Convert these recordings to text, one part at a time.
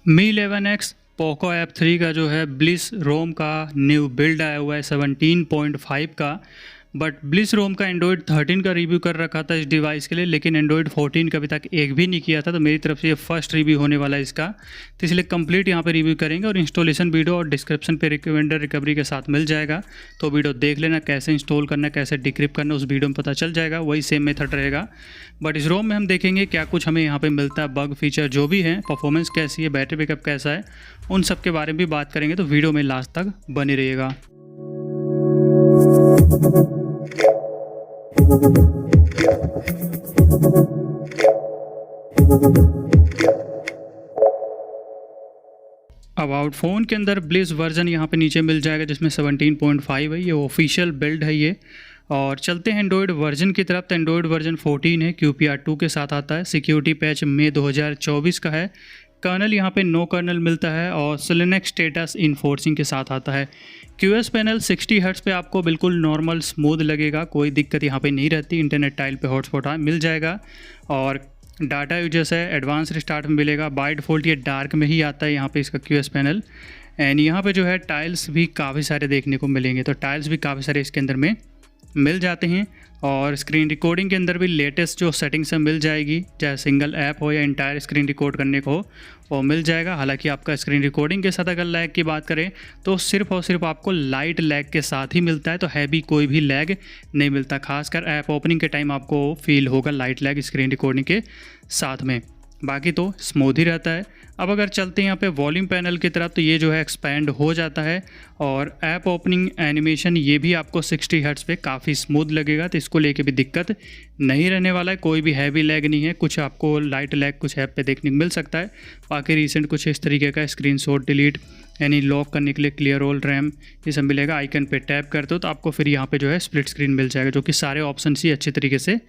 मी 11X Poco F3 का जो है ब्लिस रोम का न्यू बिल्ड आया हुआ है 17.5 का। बट ब्लिस रोम का एंड्रॉयड 13 का रिव्यू कर रखा था इस डिवाइस के लिए, लेकिन एंड्रॉयड 14 का अभी तक एक भी नहीं किया था। तो मेरी तरफ से ये फर्स्ट रिव्यू होने वाला है इसका, तो इसलिए कंप्लीट यहाँ पे रिव्यू करेंगे और इंस्टॉलेशन वीडियो और डिस्क्रिप्शन पे रिकमेंडर रिकवरी के साथ मिल जाएगा। तो वीडियो देख लेना, कैसे इंस्टॉल करना, कैसे डिक्रिप्ट करना उस वीडियो में पता चल जाएगा। वही सेम मेथड रहेगा, बट इस रोम में हम देखेंगे क्या कुछ हमें यहाँ पे मिलता है, बग फीचर जो भी है, परफॉर्मेंस कैसी है, बैटरी बैकअप कैसा है, उन सब के बारे में भी बात करेंगे। तो वीडियो में लास्ट तक बने रहिएगा। अबाउट फ़ोन के अंदर ब्लिस वर्जन यहाँ पे नीचे मिल जाएगा, जिसमें 17.5 है, ये ऑफिशियल बिल्ड है ये। और चलते हैं एंड्रॉयड वर्जन की तरफ। तो एंड्रॉयड वर्जन 14 है, QPR2 के साथ आता है। सिक्योरिटी पैच मई 2024 का है। कर्नल यहाँ पे नो कर्नल मिलता है और सिलेनेक्स स्टेटस इन्फोर्सिंग के साथ आता है। QS पैनल 60 हर्ट्ज़ पे आपको बिल्कुल नॉर्मल स्मूथ लगेगा, कोई दिक्कत यहाँ पे नहीं रहती। इंटरनेट टाइल पे हॉटस्पॉट मिल जाएगा और डाटा यूजर्स है एडवांस रिस्टार्ट में मिलेगा। बाय डिफ़ॉल्ट ये डार्क में ही आता है यहाँ पे इसका QS पैनल। एंड यहाँ पे जो है टाइल्स भी काफ़ी सारे देखने को मिलेंगे, तो टाइल्स भी काफ़ी सारे इसके अंदर में मिल जाते हैं। और स्क्रीन रिकॉर्डिंग के अंदर भी लेटेस्ट जो सेटिंग्स है मिल जाएगी, चाहे सिंगल ऐप हो या इंटायर स्क्रीन रिकॉर्ड करने को हो वो मिल जाएगा। हालांकि आपका स्क्रीन रिकॉर्डिंग के साथ अगर लैग की बात करें तो सिर्फ और सिर्फ आपको लाइट लैग के साथ ही मिलता है, तो हैवी कोई भी लैग नहीं मिलता। खासकर ऐप ओपनिंग के टाइम आपको फील होगा लाइट लैग स्क्रीन रिकॉर्डिंग के साथ में, बाकी तो स्मूथ ही रहता है। अब अगर चलते हैं यहाँ पे वॉल्यूम पैनल की तरफ, तो ये जो है एक्सपैंड हो जाता है और ऐप ओपनिंग एनिमेशन ये भी आपको 60 हर्ट्ज़ पे काफ़ी स्मूथ लगेगा। तो इसको लेके भी दिक्कत नहीं रहने वाला है, कोई भी हैवी लैग नहीं है। कुछ आपको लाइट लैग कुछ ऐप पे देखने को मिल सकता है, बाकी रिसेंट कुछ इस तरीके का स्क्रीनशॉट डिलीट यानी लॉक करने के लिए क्लियर ऑल रैम ये सब मिलेगा। आइकन पे टैप करते हो तो आपको फिर यहाँ पे जो है स्प्लिट स्क्रीन मिल जाएगा, जो कि सारे ऑप्शन ही अच्छी तरीके से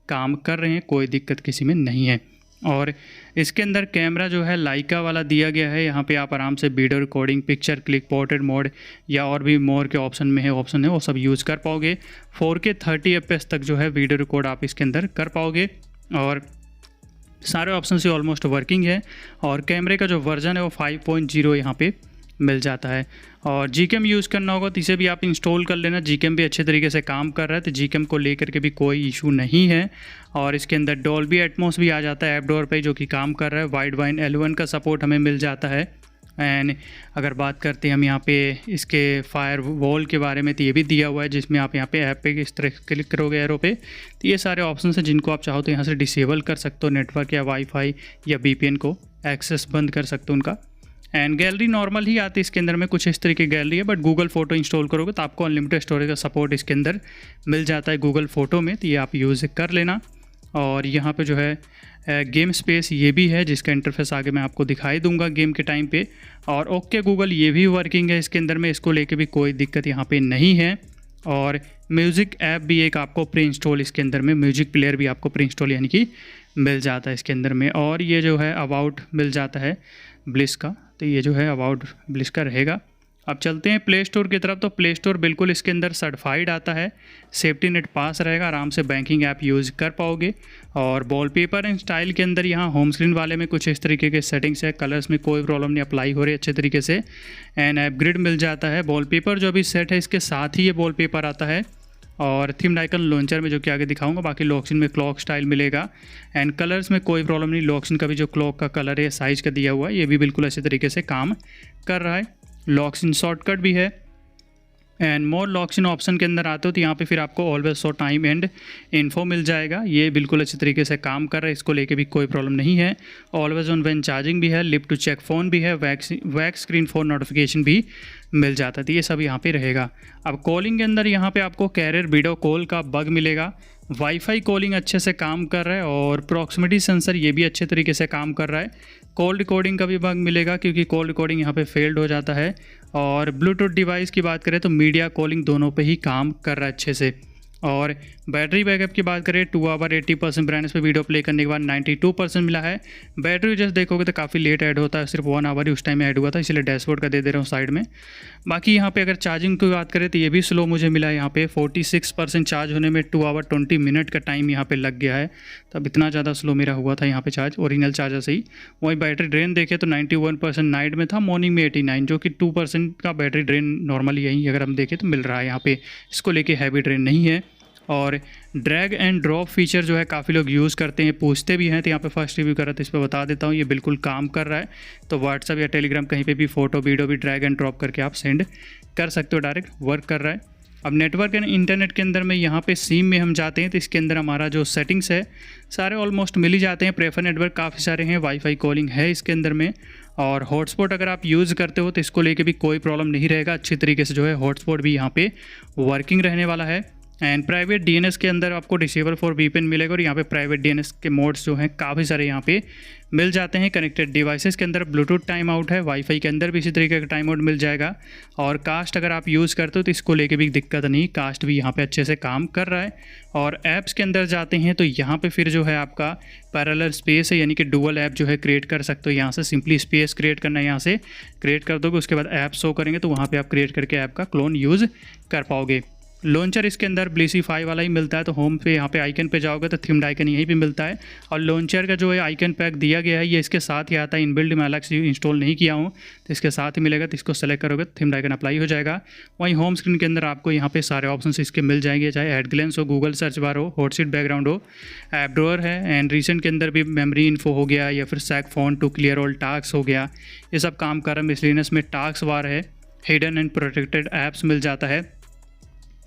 काम कर रहे हैं, कोई दिक्कत किसी में नहीं है। और इसके अंदर कैमरा जो है लाइका वाला दिया गया है। यहाँ पे आप आराम से video recording, picture click, portrait mode या और भी मोर के ऑप्शन है वो सब यूज़ कर पाओगे। 4K 30 FPS तक जो है वीडियो रिकॉर्ड आप इसके अंदर कर पाओगे और सारे ऑप्शन से ऑलमोस्ट वर्किंग है। और कैमरे का जो वर्जन है वो 5.0 यहाँ पे मिल जाता है। और GCam यूज़ करना होगा तो इसे भी आप इंस्टॉल कर लेना। GCam भी अच्छे तरीके से काम कर रहा है, तो GCam को लेकर के भी कोई इशू नहीं है। और इसके अंदर डॉल्बी एटमॉस भी आ जाता है ऐप डोर पे, जो कि काम कर रहा है। वाइड वाइन L1 का सपोर्ट हमें मिल जाता है। एंड अगर बात करते हैं हम यहाँ पे इसके फायर वॉल के बारे में, तो ये भी दिया हुआ है, जिसमें आप यहाँ पे ऐप पे इस तरह क्लिक करोगे एरो पे, तो ये सारे ऑप्शन हैं जिनको आप चाहो तो यहाँ से डिसेबल कर सकते हो। नेटवर्क या वाईफाई या VPN को एक्सेस बंद कर सकते हो उनका। एंड गैलरी नॉर्मल ही आती है इसके अंदर में, कुछ इस तरीके की गैलरी है। बट गूगल फ़ोटो इंस्टॉल करोगे तो आपको अनलिमिटेड स्टोरेज का सपोर्ट इसके अंदर मिल जाता है गूगल फ़ोटो में, तो ये आप यूज़ कर लेना। और यहाँ पे जो है गेम स्पेस ये भी है, जिसका इंटरफेस आगे मैं आपको दिखाई दूंगा गेम के टाइम पे। और ओके गूगल ये भी वर्किंग है इसके अंदर में, इसको लेके भी कोई दिक्कत यहाँ पे नहीं है। और म्यूज़िक ऐप भी एक आपको प्री इंस्टॉल इसके अंदर में, म्यूज़िक प्लेयर भी आपको प्री इंस्टॉल यानी कि मिल जाता है इसके अंदर में। और ये जो है अबाउट मिल जाता है ब्लिस का, तो ये जो है अबाउट ब्लिस का रहेगा। अब चलते हैं प्ले स्टोर की तरफ। तो प्ले स्टोर बिल्कुल इसके अंदर सर्टिफाइड आता है, सेफ्टी नेट पास रहेगा, आराम से बैंकिंग ऐप यूज़ कर पाओगे। और वॉलपेपर एंड स्टाइल के अंदर यहाँ होम स्क्रीन वाले में कुछ इस तरीके के सेटिंग्स है, कलर्स में कोई प्रॉब्लम नहीं अप्लाई हो रही अच्छे तरीके से। एंड अपग्रेड मिल जाता है। वॉलपेपर जो अभी सेट है इसके साथ ही ये वॉलपेपर आता है। और थीम्ड आइकन लॉन्चर में जो कि आगे दिखाऊंगा, बाकी लॉक्सिन में क्लॉक स्टाइल मिलेगा। एंड कलर्स में कोई प्रॉब्लम नहीं, लॉक्सिन का भी जो क्लॉक का कलर है साइज़ का दिया हुआ है ये भी बिल्कुल अच्छे तरीके से काम कर रहा है। लॉक्सिन शॉर्टकट भी है। एंड मोर लॉक्सिन ऑप्शन के अंदर आते हो तो यहाँ पे फिर आपको always show time and info मिल जाएगा, ये बिल्कुल अच्छे तरीके से काम कर रहा है, इसको लेके भी कोई प्रॉब्लम नहीं है। ऑलवेज ऑन व्हेन चार्जिंग भी है, लिप टू चेक फ़ोन भी है, वैक्स स्क्रीन फ़ोन नोटिफिकेशन भी मिल जाता है, तो ये सब यहाँ पे रहेगा। अब कॉलिंग के अंदर यहाँ पे आपको कैरियर वीडियो कॉल का बग मिलेगा। वाईफाई कॉलिंग अच्छे से काम कर रहा है और प्रॉक्सिमिटी सेंसर ये भी अच्छे तरीके से काम कर रहा है। कॉल रिकॉर्डिंग का भी बग मिलेगा, क्योंकि कॉल रिकॉर्डिंग यहाँ पे फेल्ड हो जाता है। और ब्लूटूथ डिवाइस की बात करें तो मीडिया कॉलिंग दोनों पे ही काम कर रहा है अच्छे से। और बैटरी बैकअप की बात करें 2 आवर 80% ब्राइटनेस पे वीडियो प्ले करने के बाद 92% मिला है। बैटरी जस्ट देखोगे तो काफ़ी लेट ऐड होता है, सिर्फ 1 आवर ही उस टाइम में ऐड हुआ था, इसलिए डैशबोर्ड का दे रहा हूँ साइड में। बाकी यहाँ पे अगर चार्जिंग की बात करें तो ये भी स्लो मुझे मिला है, यहाँ पे 46% चार्ज होने में 2 आवर 20 मिनट का टाइम यहाँ पे लग गया है, तब इतना ज़्यादा स्लो मेरा हुआ था यहाँ पे चार्ज ओरिजिनल चार्जर से ही। वही बैटरी ड्रेन देखे तो 91% नाइट में था, मॉर्निंग में 89, जो कि 2% का बैटरी ड्रेन नॉर्मली यही अगर हम देखें तो मिल रहा है यहाँ पे, इसको लेके हैवी ड्रेन नहीं है। और ड्रैग एंड ड्रॉप फीचर जो है काफ़ी लोग यूज़ करते हैं, पूछते भी हैं, तो यहाँ पे फर्स्ट रिव्यू करा तो इस पर बता देता हूँ, ये बिल्कुल काम कर रहा है। तो व्हाट्सअप या टेलीग्राम कहीं पे भी फ़ोटो वीडियो भी ड्रैग एंड ड्रॉप करके आप सेंड कर सकते हो, डायरेक्ट वर्क कर रहा है। अब नेटवर्क एंड इंटरनेट के अंदर में यहाँ पे सिम में हम जाते हैं तो इसके अंदर हमारा जो सेटिंग्स है सारे ऑलमोस्ट मिल ही जाते हैं। प्रेफर नेटवर्क काफ़ी सारे हैं, वाईफाई कॉलिंग है इसके अंदर में, और हॉटस्पॉट अगर आप यूज़ करते हो तो इसको लेके भी कोई प्रॉब्लम नहीं रहेगा, अच्छी तरीके से जो है हॉटस्पॉट भी यहाँ पे वर्किंग रहने वाला है। एंड प्राइवेट डीएनएस के अंदर आपको डिसेबल फॉर वीपीएन मिलेगा, और यहाँ पे प्राइवेट डीएनएस के मोड्स जो हैं काफ़ी सारे यहाँ पे मिल जाते हैं। कनेक्टेड डिवाइसेस के अंदर ब्लूटूथ टाइम आउट है, वाईफाई के अंदर भी इसी तरीके का टाइम आउट मिल जाएगा। और कास्ट अगर आप यूज़ करते हो तो इसको लेके भी दिक्कत नहीं, कास्ट भी यहाँ पे अच्छे से काम कर रहा है। और ऐप्स के अंदर जाते हैं तो यहाँ पे फिर जो है आपका पैरेलल स्पेस है, यानी कि डुअल ऐप जो है क्रिएट कर सकते हो। यहाँ से सिंपली स्पेस क्रिएट करना है, यहाँ से क्रिएट कर दोगे, उसके बाद ऐप शो करेंगे तो वहाँ पर आप क्रिएट करके ऐप का क्लोन यूज़ कर पाओगे। लॉन्चर इसके अंदर ब्लिसिफाई वाला ही मिलता है, तो होम पे यहाँ पे आइकन पे जाओगे तो थीम्ड आइकन यहीं पे मिलता है। और लॉन्चर का जो है आइकन पैक दिया गया है ये इसके साथ ही आता है, इनबिल्ड मैं अलग से इंस्टॉल नहीं किया हूँ, तो इसके साथ ही मिलेगा। तो इसको सेलेक्ट करोगे तो थीम्ड आइकन अप्लाई हो जाएगा। वहीं होम स्क्रीन के अंदर आपको यहाँ पे सारे ऑप्शन इसके मिल जाएंगे, चाहे एडग्लेंस हो, गूगल सर्च बार हो, हॉटसीट बैकग्राउंड हो, ऐप ड्रॉअर है, एंड रिसेंट के अंदर भी मेमोरी इन्फो हो गया, या फिर shake phone to clear all task हो गया, ये सब काम कर रहा है। मिसलिनियस में टास्क बार है, हिडन एंड प्रोटेक्टेड ऐप्स मिल जाता है।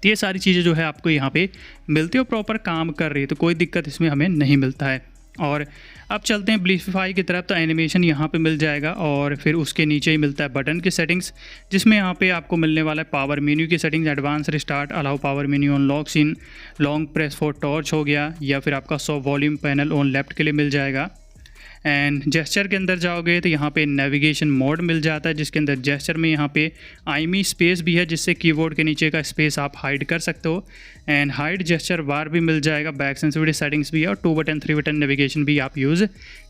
तो ये सारी चीज़ें जो है आपको यहाँ पे मिलती है और प्रॉपर काम कर रही है, तो कोई दिक्कत इसमें हमें नहीं मिलता है। और अब चलते हैं ब्लिसिफाई की तरफ, तो एनिमेशन यहाँ पे मिल जाएगा, और फिर उसके नीचे ही मिलता है बटन की सेटिंग्स, जिसमें यहाँ पे आपको मिलने वाला है पावर मेन्यू की settings, advance restart, allow power menu on lock screen, long press for torch हो गया, या फिर आपका show volume panel on left के लिए मिल जाएगा। एंड जेस्चर के अंदर जाओगे तो यहाँ पे नेविगेशन मोड मिल जाता है, जिसके अंदर जेस्चर में यहाँ पे आईमी स्पेस भी है, जिससे कीबोर्ड के नीचे का स्पेस आप हाइड कर सकते हो। एंड हाइड जेस्चर बार भी मिल जाएगा, बैक सेंसिटिविटी सेटिंग्स भी है, और 2 बटन 3 बटन नेविगेशन भी आप यूज़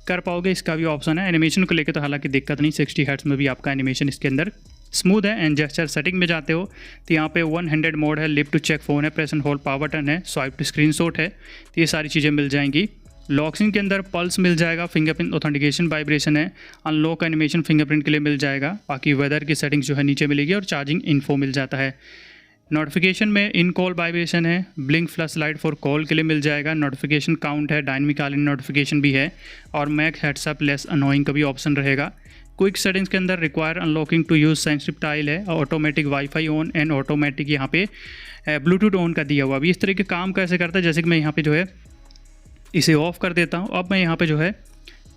कर पाओगे, इसका भी ऑप्शन है। एनिमेशन को लेकर तो हालांकि दिक्कत नहीं, 60 हर्ट्ज में भी आपका एनिमेशन इसके अंदर स्मूथ है। एंड जेस्चर सेटिंग में जाते हो तो यहाँ पे 1 हैंडेड मोड है, लिफ्ट टू चेक फ़ोन है, press and hold power button है, स्वाइप टू स्क्रीनशॉट है, तो ये सारी चीज़ें मिल जाएंगी। लॉक्सिंग के अंदर पल्स मिल जाएगा, फिंगरप्रिंट ऑथेंटिकेशन वाइब्रेशन है, अनलॉक एनिमेशन फिंगरप्रिंट के लिए मिल जाएगा। बाकी वेदर की सेटिंग्स जो है नीचे मिलेगी, और चार्जिंग इन्फो मिल जाता है। नोटिफिकेशन में इन कॉल वाइब्रेशन है, blink flash light for call के लिए मिल जाएगा, नोटिफिकेशन काउंट है, डायनामिक कॉलिंग नोटिफिकेशन भी है, और मैक हेड्सअप लेस अनोइंग का भी ऑप्शन रहेगा। क्विक सेटिंग्स के अंदर require unlocking to use sensitive tile है, और automatic wifi on and automatic यहाँ पे ब्लूटूथ ऑन का दिया हुआ। अभी इस तरह के काम कैसे करता है, जैसे कि मैं यहाँ पे जो है इसे ऑफ़ कर देता हूँ। अब मैं यहाँ पे जो है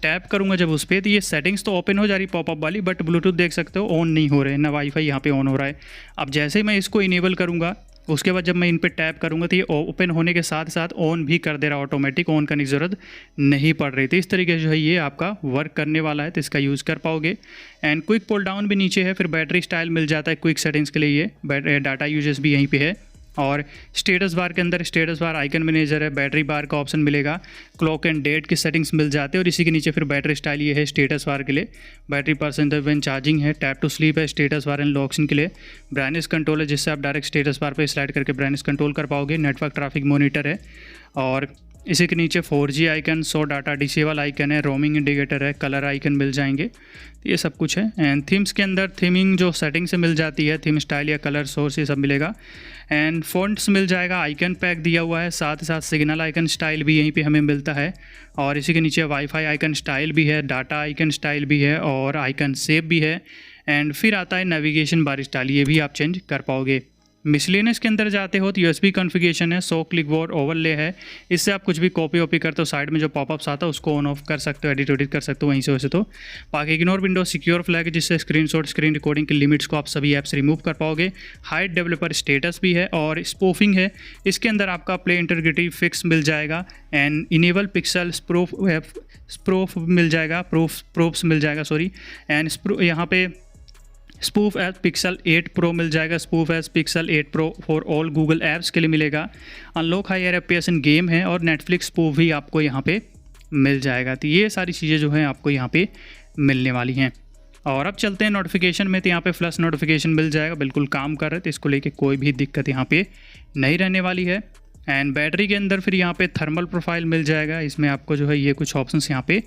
टैप करूँगा जब उस पर, तो ये सेटिंग्स तो ओपन हो जा रही पॉपअप वाली, बट ब्लूटूथ देख सकते हो ऑन नहीं हो रहे, ना वाईफाई यहाँ पे ऑन हो रहा है। अब जैसे ही मैं इसको इनेबल करूँगा, उसके बाद जब मैं इन पे टैप करूँगा तो ये ओपन होने के साथ साथ ऑन भी कर दे रहा, ऑटोमेटिक ऑन करने की ज़रूरत नहीं पड़ रही थी। इस तरीके से जो है ये आपका वर्क करने वाला है, तो इसका यूज़ कर पाओगे। एंड क्विक पुल डाउन भी नीचे है, फिर बैटरी स्टाइल मिल जाता है क्विक सेटिंग्स के लिए, ये डाटा यूजेस भी यहीं पे है। और स्टेटस बार के अंदर स्टेटस बार आइकन मैनेजर है, बैटरी बार का ऑप्शन मिलेगा, क्लॉक एंड डेट की सेटिंग्स मिल जाते हैं, और इसी के नीचे फिर बैटरी स्टाइल ये है स्टेटस बार के लिए, बैटरी परसेंटेज व्हेन चार्जिंग है, टैप टू स्लीप है स्टेटस बार एंड लॉक्सिंग के लिए, ब्राइटनेस कंट्रोल है, जिससे आप डायरेक्ट स्टेटस बार पे स्लाइड करके ब्राइटनेस कंट्रोल कर पाओगे, नेटवर्क ट्रैफिक मॉनिटर है, और इसी के नीचे 4G icon, 100 data disable icon है, रोमिंग इंडिकेटर है, कलर आइकन मिल जाएंगे, ये सब कुछ है। एंड थीम्स के अंदर थीमिंग जो सेटिंग से मिल जाती है, थीम स्टाइल या कलर सोर्स ये सब मिलेगा। एंड फॉन्ट्स मिल जाएगा, आइकन पैक दिया हुआ है, साथ ही साथ सिग्नल आइकन स्टाइल भी यहीं पे हमें मिलता है, और इसी के नीचे वाईफाई आइकन स्टाइल भी है, डाटा आइकन स्टाइल भी है, और आइकन शेप भी है। एंड फिर आता है नेविगेशन बार स्टाइल, ये भी आप चेंज कर पाओगे। मिसलेनियस के अंदर जाते हो तो USB कॉन्फ़िगरेशन है, 100 क्लिक बोर्ड ओवरले है, इससे आप कुछ भी कॉपी वॉपी करते हो, साइड में जो पॉपअप्स आता है उसको ऑन ऑफ कर सकते हो, एडिट कर सकते हो वहीं से वैसे तो। बाकी इग्नोर विंडो सिक्योर फ्लैग, जिससे स्क्रीनशॉट स्क्रीन रिकॉर्डिंग की लिमिट्स को आप सभी ऐप्स रिमूव कर पाओगे। हाइड डेवलपर स्टेटस भी है, और स्पूफिंग है, इसके अंदर आपका प्ले इंटीग्रिटी फिक्स मिल जाएगा। एंड इनेबल पिक्सल प्रूफ मिल जाएगा, प्रूफ्स मिल जाएगा, सॉरी। एंड यहाँ पे स्पूफ एज पिक्सल 8 प्रो मिल जाएगा, spoof as Pixel 8 Pro for all Google apps के लिए मिलेगा। Unlock higher FPS in game है और नेटफ्लिक्स स्पूफ भी आपको यहाँ पे मिल जाएगा। तो ये सारी चीज़ें जो हैं आपको यहाँ पे मिलने वाली हैं। और अब चलते हैं नोटिफिकेशन में, तो यहाँ पे फ्लश नोटिफिकेशन मिल जाएगा, बिल्कुल काम कर रहे थे, इसको लेके कोई भी दिक्कत यहाँ पे नहीं रहने वाली है। एंड बैटरी के अंदर फिर यहाँ पे थर्मल प्रोफाइल मिल जाएगा, इसमें आपको जो है ये कुछ ऑप्शंस यहाँ पे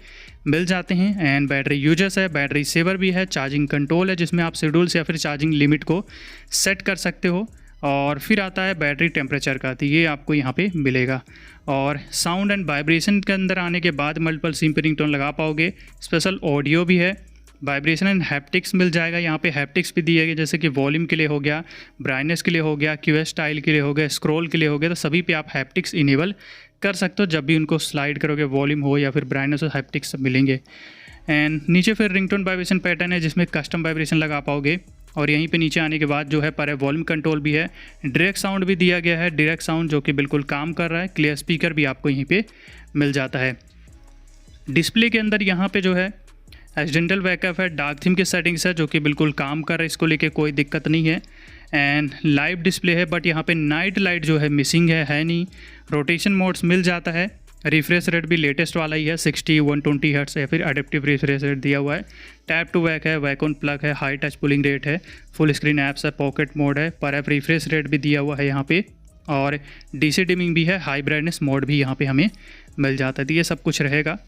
मिल जाते हैं। एंड बैटरी यूजर्स है, बैटरी सेवर भी है, चार्जिंग कंट्रोल है जिसमें आप शेड्यूल्स या फिर चार्जिंग लिमिट को सेट कर सकते हो। और फिर आता है बैटरी टेम्परेचर का, तो ये आपको यहाँ पे मिलेगा। और साउंड एंड वाइब्रेशन के अंदर आने के बाद मल्टीपल सिम पे रिंगटोन लगा पाओगे। स्पेशल ऑडियो भी है, वाइब्रेशन एंड हैप्टिक्स मिल जाएगा, यहाँ पे हैप्टिक्स भी दिए गए, जैसे कि वॉल्यूम के लिए हो गया, ब्राइटनेस के लिए हो गया, क्यूएस स्टाइल के लिए हो गया, स्क्रॉल के लिए हो गया, तो सभी पे आप हैप्टिक्स इनेबल कर सकते हो। जब भी उनको स्लाइड करोगे वॉल्यूम हो या फिर ब्राइटनेस हो, हैप्टिक्स सब मिलेंगे। एंड नीचे फिर रिंगटोन वाइब्रेशन पैटर्न है जिसमें कस्टम वाइब्रेशन लगा पाओगे। और यहीं पे नीचे आने के बाद जो है पर वॉल्यूम कंट्रोल भी है, डायरेक्ट साउंड भी दिया गया है, डायरेक्ट साउंड जो कि बिल्कुल काम कर रहा है। क्लियर स्पीकर भी आपको यहीं पे मिल जाता है। डिस्प्ले के अंदर यहाँ पे जो है एक्सीडेंटल बैकअप है, डार्क थीम के सेटिंग्स है जो कि बिल्कुल काम कर रहा है, इसको लेके कोई दिक्कत नहीं है। एंड लाइव डिस्प्ले है, बट यहाँ पे नाइट लाइट जो है मिसिंग है नहीं। रोटेशन मोड्स मिल जाता है, रिफ्रेश रेट भी लेटेस्ट वाला ही है, 60 120 हर्ट्ज या फिर एडेप्टिव रिफ्रेश रेट दिया हुआ है। टैप टू वैक है, वैक ऑन प्लग है, हाई टच पुलिंग रेट है, फुल स्क्रीन ऐप्स है, पॉकेट मोड है, पर ऐप रिफ्रेश रेट भी दिया हुआ है यहाँ पे। और डीसी डिमिंग भी है, हाई ब्राइटनेस मोड भी यहाँ पे हमें मिल जाता है। तो ये सब कुछ रहेगा।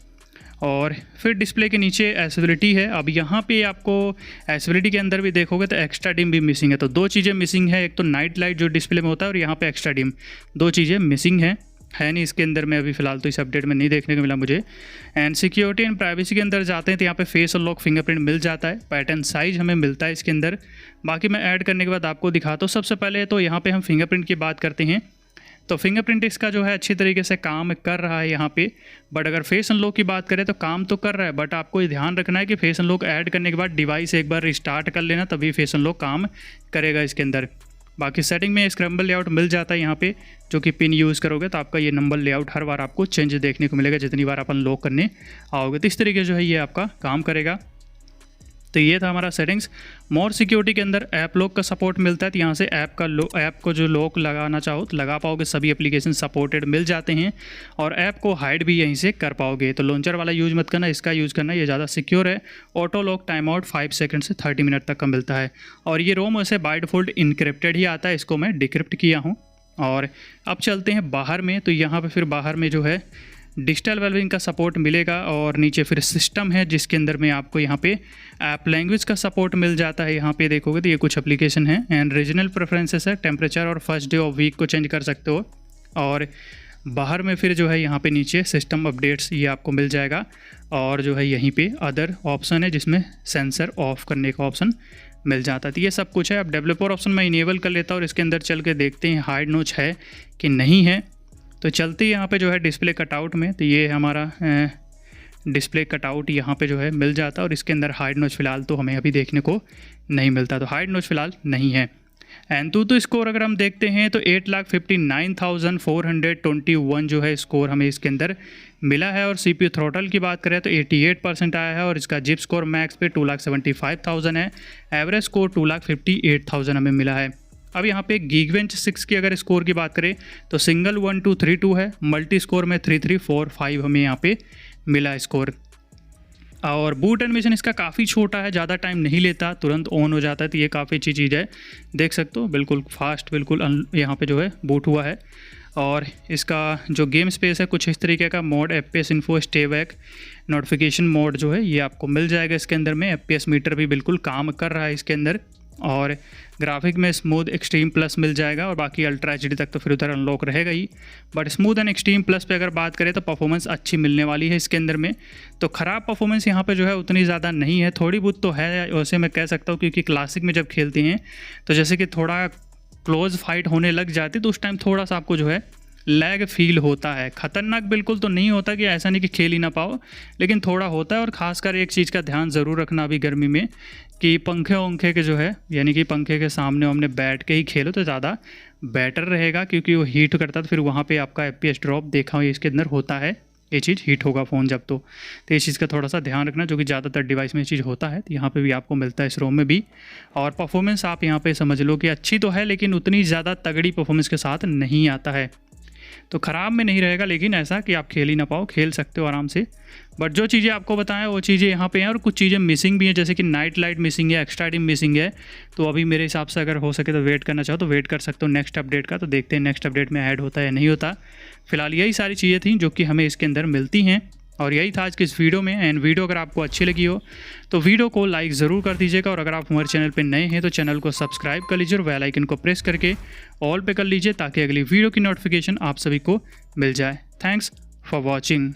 और फिर डिस्प्ले के नीचे एसेबिलिटी है। अब यहाँ पे आपको एसेबिलिटी के अंदर भी देखोगे तो एक्स्ट्रा डिम भी मिसिंग है। तो दो चीज़ें मिसिंग है, एक तो नाइट लाइट जो डिस्प्ले में होता है और यहाँ पे एक्स्ट्रा डिम, दो चीज़ें मिसिंग है नहीं इसके अंदर में अभी फ़िलहाल, तो इस अपडेट में नहीं देखने को मिला मुझे। एंड सिक्योरिटी एंड प्राइवेसी के अंदर जाते हैं तो यहाँ पे फेस अनलॉक फिंगरप्रिंट मिल जाता है, पैटर्न साइज हमें मिलता है इसके अंदर। बाकी मैं ऐड करने के बाद आपको दिखाता हूँ। सबसे पहले तो यहाँ पे हम फिंगरप्रिंट की बात करते हैं, तो फिंगरप्रिंट इसका जो है अच्छी तरीके से काम कर रहा है यहाँ पे। बट अगर फेस अनलॉक की बात करें तो काम तो कर रहा है, बट आपको ये ध्यान रखना है कि फेस अनलॉक ऐड करने के बाद डिवाइस एक बार रिस्टार्ट कर लेना, तभी फेस अनलॉक काम करेगा इसके अंदर। बाकी सेटिंग में स्क्रैम्बल लेआउट मिल जाता है यहाँ पे, जो कि पिन यूज़ करोगे तो आपका ये नंबर लेआउट हर बार आपको चेंज देखने को मिलेगा जितनी बार आप अनलॉक करने आओगे। तो इस तरीके जो है ये आपका काम करेगा। तो ये था हमारा सेटिंग्स। मोर सिक्योरिटी के अंदर ऐप लॉक का सपोर्ट मिलता है, तो यहाँ से ऐप को जो लॉक लगाना चाहो तो लगा पाओगे, सभी एप्लीकेशन सपोर्टेड मिल जाते हैं। और ऐप को हाइड भी यहीं से कर पाओगे। तो लॉन्चर वाला यूज़ मत करना, इसका यूज़ करना, ये ज़्यादा सिक्योर है। Auto lock time out 5 second से 30 मिनट तक का मिलता है। और ये रोम वैसे बाय डिफ़ॉल्ट इनक्रिप्टेड ही आता है, इसको मैं डिक्रिप्ट किया हूँ। और अब चलते हैं बाहर में, तो यहाँ पर फिर बाहर में जो है डिजिटल वेलबींग का सपोर्ट मिलेगा। और नीचे फिर सिस्टम है जिसके अंदर में आपको यहाँ पे ऐप लैंग्वेज का सपोर्ट मिल जाता है। यहाँ पे देखोगे तो ये कुछ एप्लीकेशन है। एंड रीजनल प्रेफरेंसेस है, टेम्परेचर और फर्स्ट डे ऑफ वीक को चेंज कर सकते हो। और बाहर में फिर जो है यहाँ पे नीचे सिस्टम अपडेट्स ये आपको मिल जाएगा। और जो है यहीं पे अदर ऑप्शन है जिसमें सेंसर ऑफ करने का ऑप्शन मिल जाता है। तो ये सब कुछ है। अब डेवलपर ऑप्शन मैं इनेबल कर लेता हूँ और इसके अंदर चल के देखते हैं हाइड नोच है कि नहीं है। तो चलते यहाँ पे जो है डिस्प्ले कटआउट में, तो ये हमारा डिस्प्ले कटआउट यहाँ पे जो है मिल जाता है। और इसके अंदर हाइड नोच फ़िलहाल तो हमें अभी देखने को नहीं मिलता, तो हाइड नोच फ़िलहाल नहीं है। एंड तो स्कोर अगर हम देखते हैं तो 8,59,421 जो है स्कोर हमें इसके अंदर मिला है। और CPU थ्रोटल की बात करें तो 88% आया है। और इसका जिप स्कोर मैक्स पे 2,75,000 है। एवरेज स्कोर 2,58,000 हमें मिला है। अब यहाँ पे गीगबेंच 6 की अगर स्कोर की बात करें तो सिंगल 1 2 3 2 है, मल्टी स्कोर में 3 3 4 5 हमें यहाँ पे मिला स्कोर। और बूट एनिमेशन इसका काफ़ी छोटा है, ज़्यादा टाइम नहीं लेता, तुरंत ऑन हो जाता है। तो ये काफ़ी अच्छी चीज़ है, देख सकते हो बिल्कुल फास्ट, बिल्कुल यहाँ पे जो है बूट हुआ है। और इसका जो गेम स्पेस है कुछ इस तरीके का, mode FPS info stay back notification mode जो है ये आपको मिल जाएगा इसके अंदर में। FPS मीटर भी बिल्कुल काम कर रहा है इसके अंदर। और ग्राफिक में स्मूथ एक्सट्रीम प्लस मिल जाएगा। और बाकी अल्ट्रा HD तक तो फिर उधर अनलॉक रहेगा ही। But smooth and extreme plus पे अगर बात करें तो परफॉर्मेंस अच्छी मिलने वाली है इसके अंदर में। तो ख़राब परफॉर्मेंस यहाँ पे जो है उतनी ज़्यादा नहीं है, थोड़ी बहुत तो है वैसे मैं कह सकता हूँ। क्योंकि क्लासिक में जब खेलते हैं तो जैसे कि थोड़ा क्लोज फाइट होने लग जाती तो उस टाइम थोड़ा सा आपको जो है लैग फील होता है। ख़तरनाक बिल्कुल तो नहीं होता कि ऐसा नहीं कि खेल ही ना पाओ, लेकिन थोड़ा होता है। और ख़ासकर एक चीज़ का ध्यान ज़रूर रखना अभी गर्मी में कि पंखे वंखे के जो है, यानी कि पंखे के सामने हमने बैठ के ही खेलो तो ज़्यादा बेटर रहेगा। क्योंकि वो हीट करता है तो फिर वहाँ पे आपका FPS ड्रॉप देखा हुआ इसके अंदर होता है। ये चीज़ हीट होगा फ़ोन जब तो इस चीज़ का थोड़ा सा ध्यान रखना, जो कि ज़्यादातर डिवाइस में ये चीज़ होता है। तो यहाँ पे भी आपको मिलता है इस रोम में भी। और परफॉर्मेंस आप यहाँ पे समझ लो कि अच्छी तो है, लेकिन उतनी ज़्यादा तगड़ी परफॉर्मेंस के साथ नहीं आता है। तो ख़राब में नहीं रहेगा, लेकिन ऐसा कि आप खेल ही ना पाओ, खेल सकते हो आराम से। बट जो चीज़ें आपको बताएं वो चीज़ें यहाँ पे हैं, और कुछ चीज़ें मिसिंग भी हैं, जैसे कि नाइट लाइट मिसिंग है, एक्स्ट्रा डिम मिसिंग है। तो अभी मेरे हिसाब से अगर हो सके तो वेट करना चाहो तो वेट कर सकते हो नेक्स्ट अपडेट का। तो देखते हैं नेक्स्ट अपडेट में ऐड होता है या नहीं होता। फिलहाल यही सारी चीज़ें थी जो कि हमें इसके अंदर मिलती हैं, और यही था आज की इस वीडियो में। एंड वीडियो अगर आपको अच्छी लगी हो तो वीडियो को लाइक ज़रूर कर दीजिएगा, और अगर आप हमारे चैनल पे नए हैं तो चैनल को सब्सक्राइब कर लीजिए और बेल आइकन को प्रेस करके ऑल पे कर लीजिए, ताकि अगली वीडियो की नोटिफिकेशन आप सभी को मिल जाए। Thanks for watching.